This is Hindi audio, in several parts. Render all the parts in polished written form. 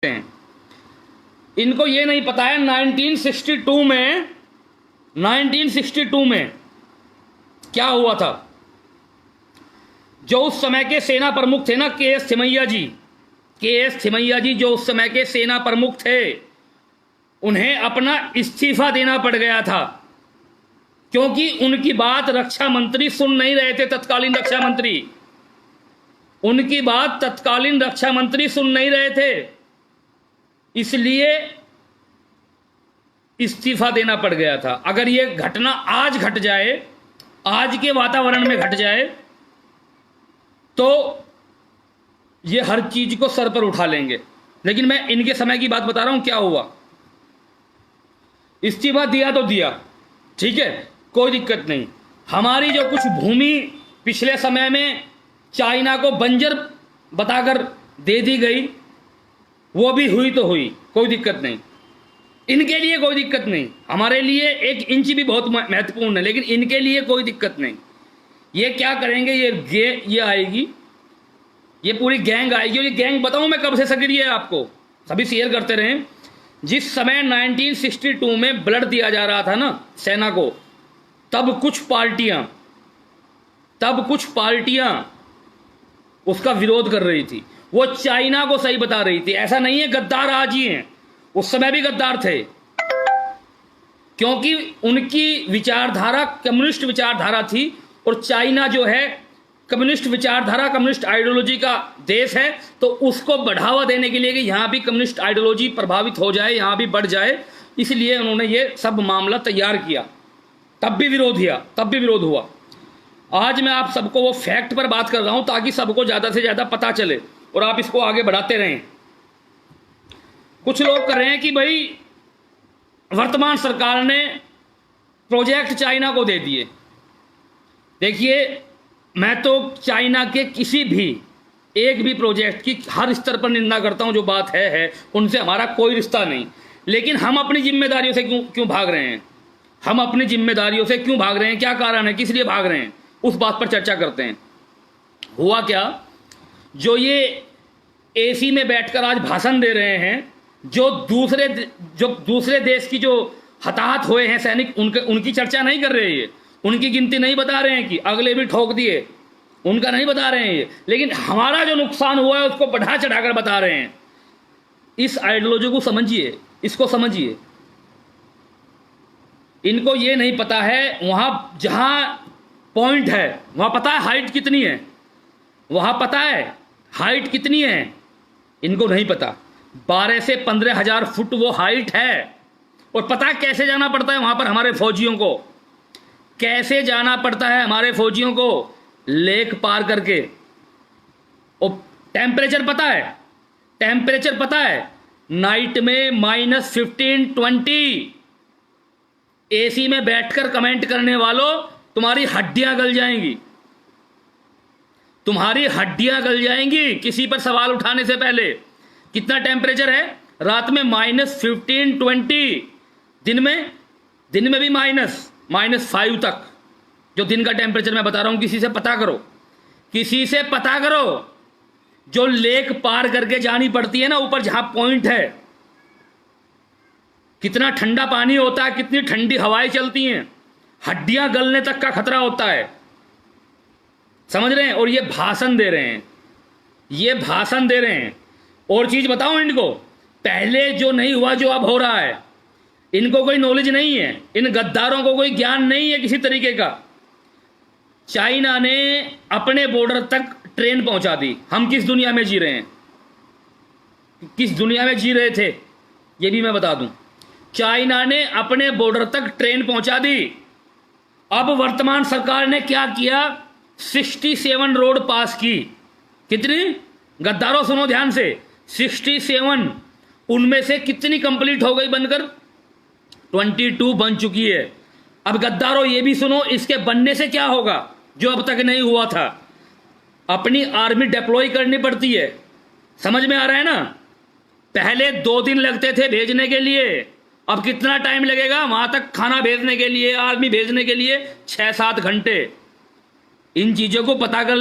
हैं। इनको ये नहीं पता है 1962 में क्या हुआ था। जो उस समय के सेना प्रमुख थे ना, के एस थिमैया जी जो उस समय के सेना प्रमुख थे, उन्हें अपना इस्तीफा देना पड़ गया था क्योंकि उनकी बात रक्षा मंत्री सुन नहीं रहे थे। तत्कालीन रक्षा मंत्री उनकी बात तत्कालीन रक्षा मंत्री सुन नहीं रहे थे, इसलिए इस्तीफा देना पड़ गया था। अगर ये घटना आज घट जाए, आज के वातावरण में घट जाए, तो ये हर चीज को सर पर उठा लेंगे। लेकिन मैं इनके समय की बात बता रहा हूं क्या हुआ। इस्तीफा दिया तो दिया, ठीक है, कोई दिक्कत नहीं। हमारी जो कुछ भूमि पिछले समय में चाइना को बंजर बताकर दे दी गई, वो भी हुई तो हुई, कोई दिक्कत नहीं। इनके लिए कोई दिक्कत नहीं, हमारे लिए 1 इंच भी बहुत महत्वपूर्ण है, लेकिन इनके लिए कोई दिक्कत नहीं। ये क्या करेंगे, ये आएगी, ये पूरी गैंग आएगी। और ये गैंग बताऊं मैं कब से सक्रिय है, आपको सभी शेयर करते रहें। जिस समय 1962 में ब्लड दिया जा रहा था ना सेना को, तब कुछ पार्टियां उसका विरोध कर रही थी। वो चाइना को सही बता रही थी। ऐसा नहीं है गद्दार आज ही हैं, उस समय भी गद्दार थे, क्योंकि उनकी विचारधारा कम्युनिस्ट विचारधारा थी। और चाइना जो है कम्युनिस्ट विचारधारा, कम्युनिस्ट आइडियोलॉजी का देश है, तो उसको बढ़ावा देने के लिए कि यहां भी कम्युनिस्ट आइडियोलॉजी प्रभावित हो जाए, यहां भी बढ़ जाए, इसलिए उन्होंने ये सब मामला तैयार किया। तब भी विरोध हुआ। आज मैं आप सबको वो फैक्ट पर बात कर रहा हूं ताकि सबको ज्यादा से ज्यादा पता चले और आप इसको आगे बढ़ाते रहें। कुछ लोग कर रहे हैं कि भाई वर्तमान सरकार ने प्रोजेक्ट चाइना को दे दिए। देखिए, मैं तो चाइना के किसी भी एक भी प्रोजेक्ट की हर स्तर पर निंदा करता हूं। जो बात है उनसे हमारा कोई रिश्ता नहीं, लेकिन हम अपनी जिम्मेदारियों से क्यों भाग रहे हैं, क्या कारण है, किस लिए भाग रहे हैं, उस बात पर चर्चा करते हैं। हुआ क्या, जो ये एसी में बैठकर आज भाषण दे रहे हैं, जो दूसरे देश की जो हताहत हुए हैं सैनिक, उनकी चर्चा नहीं कर रहे हैं, उनकी गिनती नहीं बता रहे हैं कि अगले भी ठोक दिए, उनका नहीं बता रहे हैं ये, लेकिन हमारा जो नुकसान हुआ है उसको बढ़ा चढ़ाकर बता रहे हैं। इस आइडियोलॉजी को समझिए, इसको समझिए। इनको ये नहीं पता है वहां जहां पॉइंट है वहां पता है हाइट कितनी है, इनको नहीं पता। 12 से 15 हजार फुट वो हाइट है। और पता है कैसे जाना पड़ता है वहां पर हमारे फौजियों को, लेक पार करके। और टेम्परेचर पता है, नाइट में -15-20। एसी में बैठकर कमेंट करने वालों, तुम्हारी हड्डियां गल जाएंगी किसी पर सवाल उठाने से पहले। कितना टेम्परेचर है रात में? -15-20। दिन में भी -5 तक, जो दिन का टेम्परेचर मैं बता रहा हूं। किसी से पता करो जो लेक पार करके जानी पड़ती है ना ऊपर, जहां पॉइंट है, कितना ठंडा पानी होता है, कितनी ठंडी हवाएं चलती हैं, हड्डियां गलने तक का खतरा होता है। समझ रहे हैं? और ये भाषण दे रहे हैं। और चीज बताऊं इनको, पहले जो नहीं हुआ जो अब हो रहा है, इनको कोई नॉलेज नहीं है, इन गद्दारों को कोई ज्ञान नहीं है किसी तरीके का। चाइना ने अपने बॉर्डर तक ट्रेन पहुंचा दी। हम किस दुनिया में जी रहे हैं, किस दुनिया में जी रहे थे, ये भी मैं बता दूं। चाइना ने अपने बॉर्डर तक ट्रेन पहुंचा दी। अब वर्तमान सरकार ने क्या किया, 67 रोड पास की। कितनी? गद्दारों सुनो ध्यान से, 67। उनमें से कितनी कंप्लीट हो गई बनकर? 22 बन चुकी है। अब गद्दारों ये भी सुनो, इसके बनने से क्या होगा जो अब तक नहीं हुआ था। अपनी आर्मी डिप्लॉय करनी पड़ती है। समझ में आ रहा है ना? पहले 2 दिन लगते थे भेजने के लिए, अब कितना टाइम लगेगा वहां तक खाना भेजने के लिए, आर्मी भेजने के लिए? 6-7 घंटे। इन चीजों को पता कर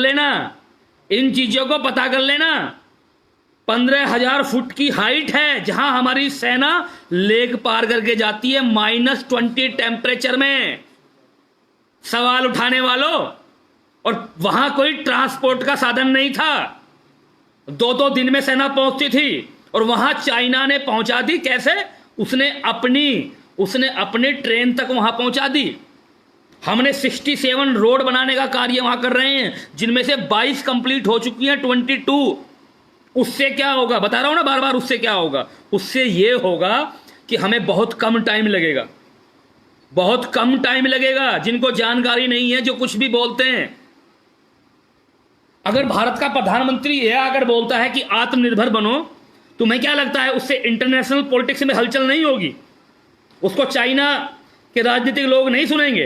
लेना, 15,000 फुट की हाइट है जहां हमारी सेना लेक पार करके जाती है -20 टेम्परेचर में। सवाल उठाने वालों, और वहां कोई ट्रांसपोर्ट का साधन नहीं था। 2-2 दिन में सेना पहुंचती थी और वहां चाइना ने पहुंचा दी। कैसे? उसने अपनी ट्रेन तक वहां पहुंचा दी। हमने 67 रोड बनाने का कार्य वहां कर रहे हैं, जिनमें से 22 कंप्लीट हो चुकी हैं, 22। उससे क्या होगा? बता रहा हूं ना बार बार, उससे क्या होगा? उससे यह होगा कि हमें बहुत कम टाइम लगेगा, बहुत कम टाइम लगेगा। जिनको जानकारी नहीं है, जो कुछ भी बोलते हैं। अगर भारत का प्रधानमंत्री यह आकर बोलता है कि आत्मनिर्भर बनो, तुम्हें क्या लगता है उससे इंटरनेशनल पॉलिटिक्स में हलचल नहीं होगी? उसको चाइना के राजनीतिक लोग नहीं सुनेंगे?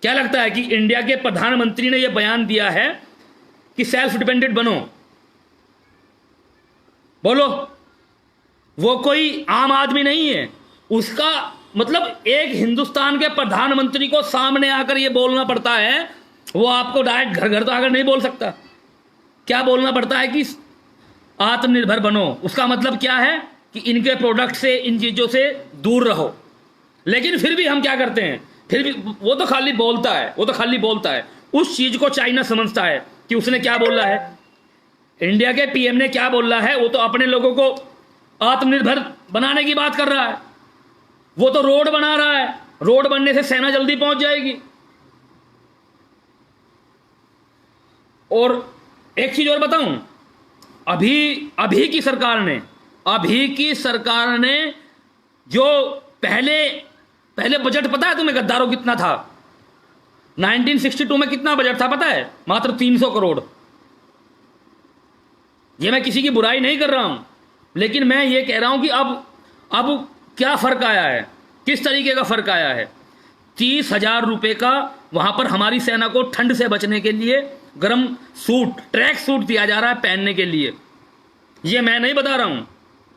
क्या लगता है कि इंडिया के प्रधानमंत्री ने यह बयान दिया है कि सेल्फ डिपेंडेंट बनो? बोलो, वो कोई आम आदमी नहीं है। उसका मतलब एक हिंदुस्तान के प्रधानमंत्री को सामने आकर यह बोलना पड़ता है। वो आपको डायरेक्ट घर घर तो आकर नहीं बोल सकता। क्या बोलना पड़ता है कि आत्मनिर्भर बनो। उसका मतलब क्या है कि इनके प्रोडक्ट से, इन चीजों से दूर रहो। लेकिन फिर भी हम क्या करते हैं? फिर भी वो तो खाली बोलता है। उस चीज को चाइना समझता है कि उसने क्या बोला है। इंडिया के पीएम ने क्या बोला है? वो तो अपने लोगों को आत्मनिर्भर बनाने की बात कर रहा है। वो तो रोड बना रहा है। रोड बनने से सेना जल्दी पहुंच जाएगी। और एक चीज और बताऊं, अभी की सरकार ने जो पहले बजट, पता है तुम्हें गद्दारों कितना था? 1962 में कितना बजट था पता है? मात्र 300 करोड़। ये मैं किसी की बुराई नहीं कर रहा हूं, लेकिन मैं ये कह रहा हूं कि अब क्या फर्क आया है, किस तरीके का फर्क आया है। 30,000 रुपए का वहां पर हमारी सेना को ठंड से बचने के लिए गर्म सूट, ट्रैक सूट दिया जा रहा है पहनने के लिए। ये मैं नहीं बता रहा हूं,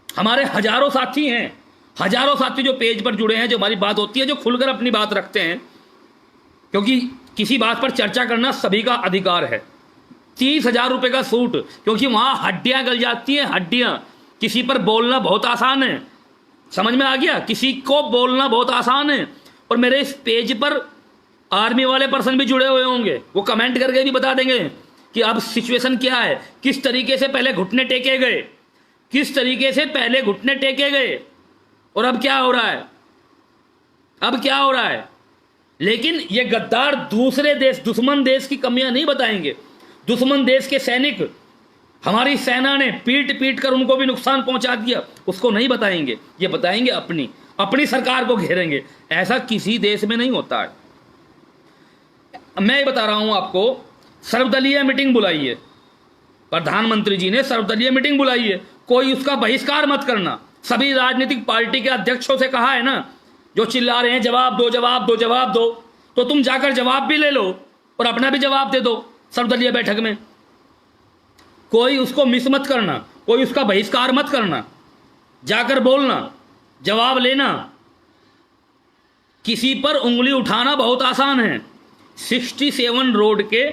हमारे हजारों साथी हैं, हजारों साथी जो पेज पर जुड़े हैं, जो हमारी बात होती है, जो खुलकर अपनी बात रखते हैं, क्योंकि किसी बात पर चर्चा करना सभी का अधिकार है। 30,000 रुपए का सूट, क्योंकि वहां हड्डियां गल जाती हैं, हड्डियां। किसी पर बोलना बहुत आसान है, समझ में आ गया? किसी को बोलना बहुत आसान है। और मेरे इस पेज पर आर्मी वाले पर्सन भी जुड़े हुए होंगे, वो कमेंट करके भी बता देंगे कि अब सिचुएशन क्या है, किस तरीके से पहले घुटने टेके गए, और अब क्या हो रहा है। लेकिन ये गद्दार दूसरे देश, दुश्मन देश की कमियां नहीं बताएंगे। दुश्मन देश के सैनिक, हमारी सेना ने पीट कर उनको भी नुकसान पहुंचा दिया, उसको नहीं बताएंगे। ये बताएंगे अपनी सरकार को घेरेंगे। ऐसा किसी देश में नहीं होता है। मैं ये बता रहा हूं आपको, सर्वदलीय मीटिंग बुलाई है, प्रधानमंत्री जी ने सर्वदलीय मीटिंग बुलाई है। कोई उसका बहिष्कार मत करना। सभी राजनीतिक पार्टी के अध्यक्षों से कहा है ना, जो चिल्ला रहे हैं जवाब दो, तो तुम जाकर जवाब भी ले लो और अपना भी जवाब दे दो सर्वदलीय बैठक में। कोई उसको मिस मत करना, कोई उसका बहिष्कार मत करना, जाकर बोलना, जवाब लेना। किसी पर उंगली उठाना बहुत आसान है। 67 रोड के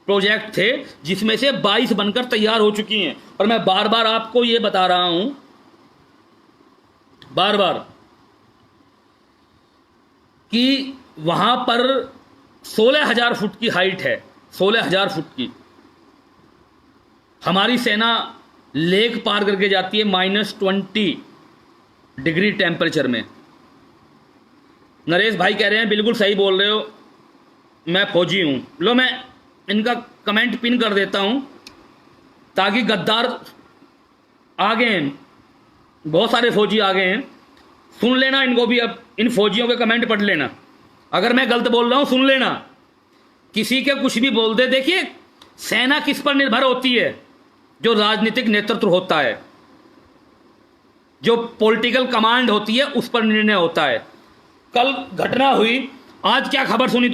प्रोजेक्ट थे, जिसमें से 22 बनकर तैयार हो चुकी हैं। और मैं बार बार आपको ये बता रहा हूं, कि वहां पर 16,000 फुट की हाइट है, 16,000 फुट की। हमारी सेना लेक पार करके जाती है -20 डिग्री टेम्परेचर में। नरेश भाई कह रहे हैं बिल्कुल सही बोल रहे हो, मैं फौजी हूं। लो, मैं इनका कमेंट पिन कर देता हूं, ताकि गद्दार आ गए हैं, बहुत सारे फौजी आ गए हैं, सुन लेना इनको भी। अब इन फौजियों के कमेंट पढ़ लेना, अगर मैं गलत बोल रहा हूं सुन लेना। किसी के कुछ भी बोल दे। देखिए, सेना किस पर निर्भर होती है? जो राजनीतिक नेतृत्व होता है, जो पॉलिटिकल कमांड होती है, उस पर निर्णय होता है। कल घटना हुई, आज क्या खबर सुनी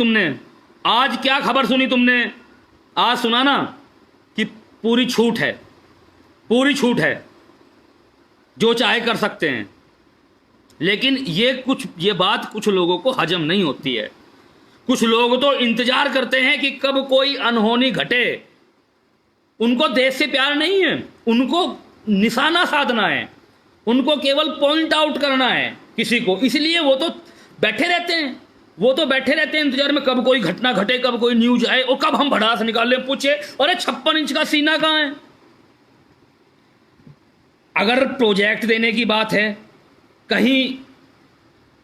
तुमने? आज सुना ना कि पूरी छूट है, जो चाहे कर सकते हैं। लेकिन ये बात कुछ लोगों को हजम नहीं होती है। कुछ लोग तो इंतजार करते हैं कि कब कोई अनहोनी घटे। उनको देश से प्यार नहीं है, उनको निशाना साधना है, उनको केवल पॉइंट आउट करना है किसी को, इसलिए वो तो बैठे रहते हैं, वो तो बैठे रहते हैं इंतजार में कब कोई घटना घटे, कब कोई न्यूज आए और कब हम भड़ास निकाल ले, पूछे अरे 56 इंच का सीना कहाँ है। अगर प्रोजेक्ट देने की बात है, कहीं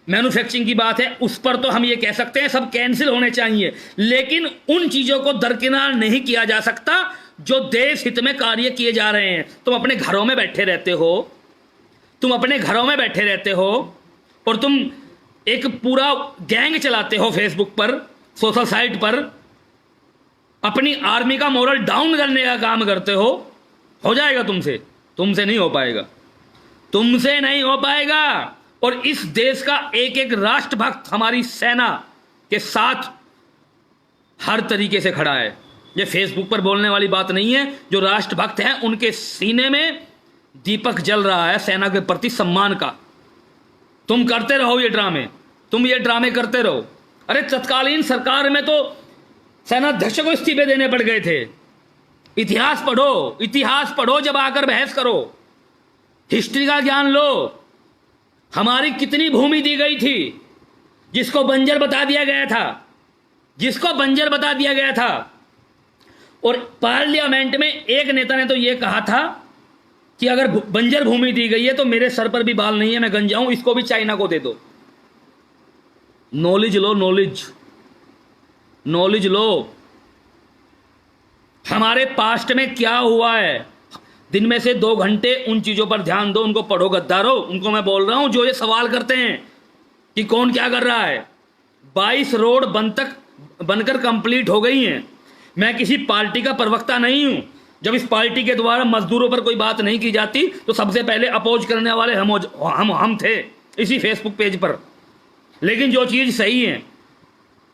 मैन्युफैक्चरिंग की बात है, उस पर तो हम ये कह सकते हैं सब कैंसिल होने चाहिए, लेकिन उन चीजों को दरकिनार नहीं किया जा सकता जो देश हित में कार्य किए जा रहे हैं। तुम अपने घरों में बैठे रहते हो, तुम अपने घरों में बैठे रहते हो और तुम एक पूरा गैंग चलाते हो फेसबुक पर, सोशल साइट पर, अपनी आर्मी का मोरल डाउन करने का काम करते हो जाएगा तुमसे, तुमसे नहीं हो पाएगा, तुमसे नहीं हो पाएगा। और इस देश का एक एक राष्ट्रभक्त हमारी सेना के साथ हर तरीके से खड़ा है। ये फेसबुक पर बोलने वाली बात नहीं है, जो राष्ट्रभक्त हैं उनके सीने में दीपक जल रहा है सेना के प्रति सम्मान का। तुम करते रहो ये ड्रामे, तुम ये ड्रामे करते रहो। अरे तत्कालीन सरकार में तो सेनाध्यक्ष को इस्तीफे देने पड़ गए थे। इतिहास पढ़ो, इतिहास पढ़ो, जब आकर बहस करो, हिस्ट्री का ज्ञान लो। हमारी कितनी भूमि दी गई थी जिसको बंजर बता दिया गया था, जिसको बंजर बता दिया गया था। और पार्लियामेंट में एक नेता ने तो यह कहा था कि अगर बंजर भूमि दी गई है तो मेरे सर पर भी बाल नहीं है, मैं गंजाऊं, इसको भी चाइना को दे दो। नॉलेज लो, नॉलेज, नॉलेज लो। हमारे पास्ट में क्या हुआ है, दिन में से 2 घंटे उन चीजों पर ध्यान दो, उनको पढ़ो गद्दारो। उनको मैं बोल रहा हूं जो ये सवाल करते हैं कि कौन क्या कर रहा है। 22 रोड बनकर कंप्लीट हो गई हैं। मैं किसी पार्टी का प्रवक्ता नहीं हूं। जब इस पार्टी के द्वारा मजदूरों पर कोई बात नहीं की जाती तो सबसे पहले अपोज करने वाले हम थे इसी फेसबुक पेज पर। लेकिन जो चीज सही है,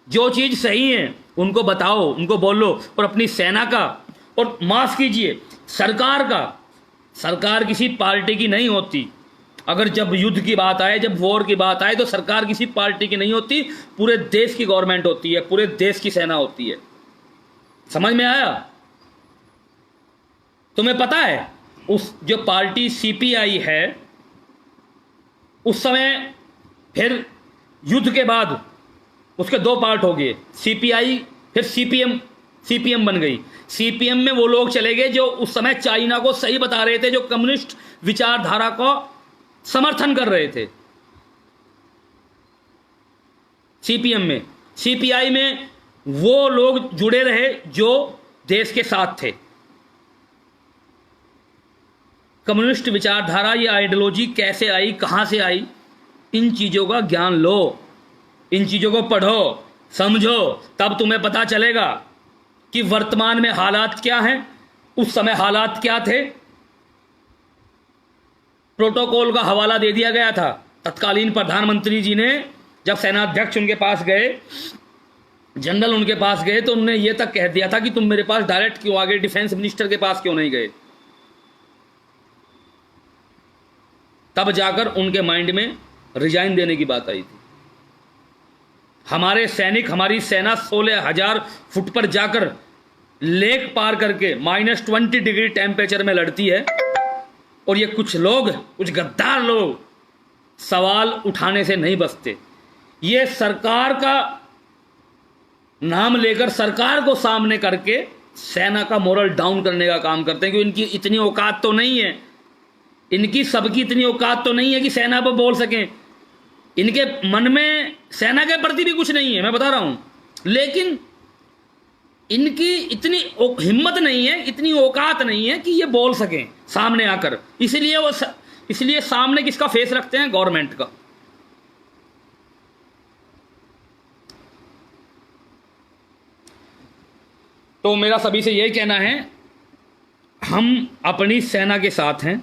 जो चीज सही है उनको बताओ, उनको बोलो। और अपनी सेना का, और माफ कीजिए सरकार का, सरकार किसी पार्टी की नहीं होती। अगर जब युद्ध की बात आए, जब वॉर की बात आए तो सरकार किसी पार्टी की नहीं होती, पूरे देश की गवर्नमेंट होती है, पूरे देश की सेना होती है। समझ में आया? तुम्हें पता है उस जो पार्टी सीपीआई है, उस समय फिर युद्ध के बाद उसके 2 पार्ट हो गए, सीपीआई फिर सीपीएम बन गई। सीपीएम में वो लोग चले गए जो उस समय चाइना को सही बता रहे थे, जो कम्युनिस्ट विचारधारा को समर्थन कर रहे थे। सीपीएम में, सीपीआई में वो लोग जुड़े रहे जो देश के साथ थे। कम्युनिस्ट विचारधारा, ये आइडियोलॉजी कैसे आई, कहां से आई, इन चीजों का ज्ञान लो, इन चीजों को पढ़ो, समझो, तब तुम्हें पता चलेगा कि वर्तमान में हालात क्या हैं, उस समय हालात क्या थे। प्रोटोकॉल का हवाला दे दिया गया था। तत्कालीन प्रधानमंत्री जी ने जब सेनाध्यक्ष उनके पास गए, जनरल उनके पास गए, तो उन्होंने ये तक कह दिया था कि तुम मेरे पास डायरेक्ट क्यों आ गए, डिफेंस मिनिस्टर के पास क्यों नहीं गए। तब जाकर उनके माइंड में रिजाइन देने की बात आई थी। हमारे सैनिक, हमारी सेना 16,000 फुट पर जाकर लेक पार करके -20 डिग्री टेम्परेचर में लड़ती है। और ये कुछ लोग, कुछ गद्दार लोग सवाल उठाने से नहीं बचते। ये सरकार का नाम लेकर, सरकार को सामने करके सेना का मोरल डाउन करने का काम करते हैं। क्योंकि इनकी इतनी औकात तो नहीं है, इनकी सबकी इतनी औकात तो नहीं है कि सेना पर बोल सकें। इनके मन में सेना के प्रति भी कुछ नहीं है, मैं बता रहा हूं, लेकिन इनकी इतनी हिम्मत नहीं है, इतनी औकात नहीं है कि ये बोल सकें सामने आकर। इसलिए सामने किसका फेस रखते हैं? गवर्नमेंट का। तो मेरा सभी से यही कहना है, हम अपनी सेना के साथ हैं।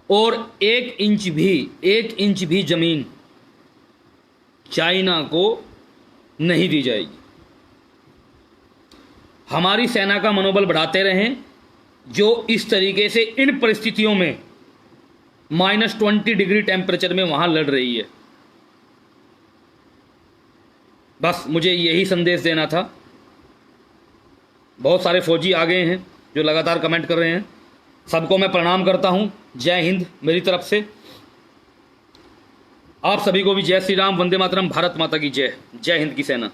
और 1 इंच भी जमीन चाइना को नहीं दी जाएगी। हमारी सेना का मनोबल बढ़ाते रहें, जो इस तरीके से इन परिस्थितियों में -20 डिग्री टेम्परेचर में वहां लड़ रही है। बस मुझे यही संदेश देना था। बहुत सारे फौजी आ गए हैं जो लगातार कमेंट कर रहे हैं, सबको मैं प्रणाम करता हूं। जय हिंद मेरी तरफ से। आप सभी को भी जय श्री राम, वंदे मातरम, भारत माता की जय। जय हिंद की सेना।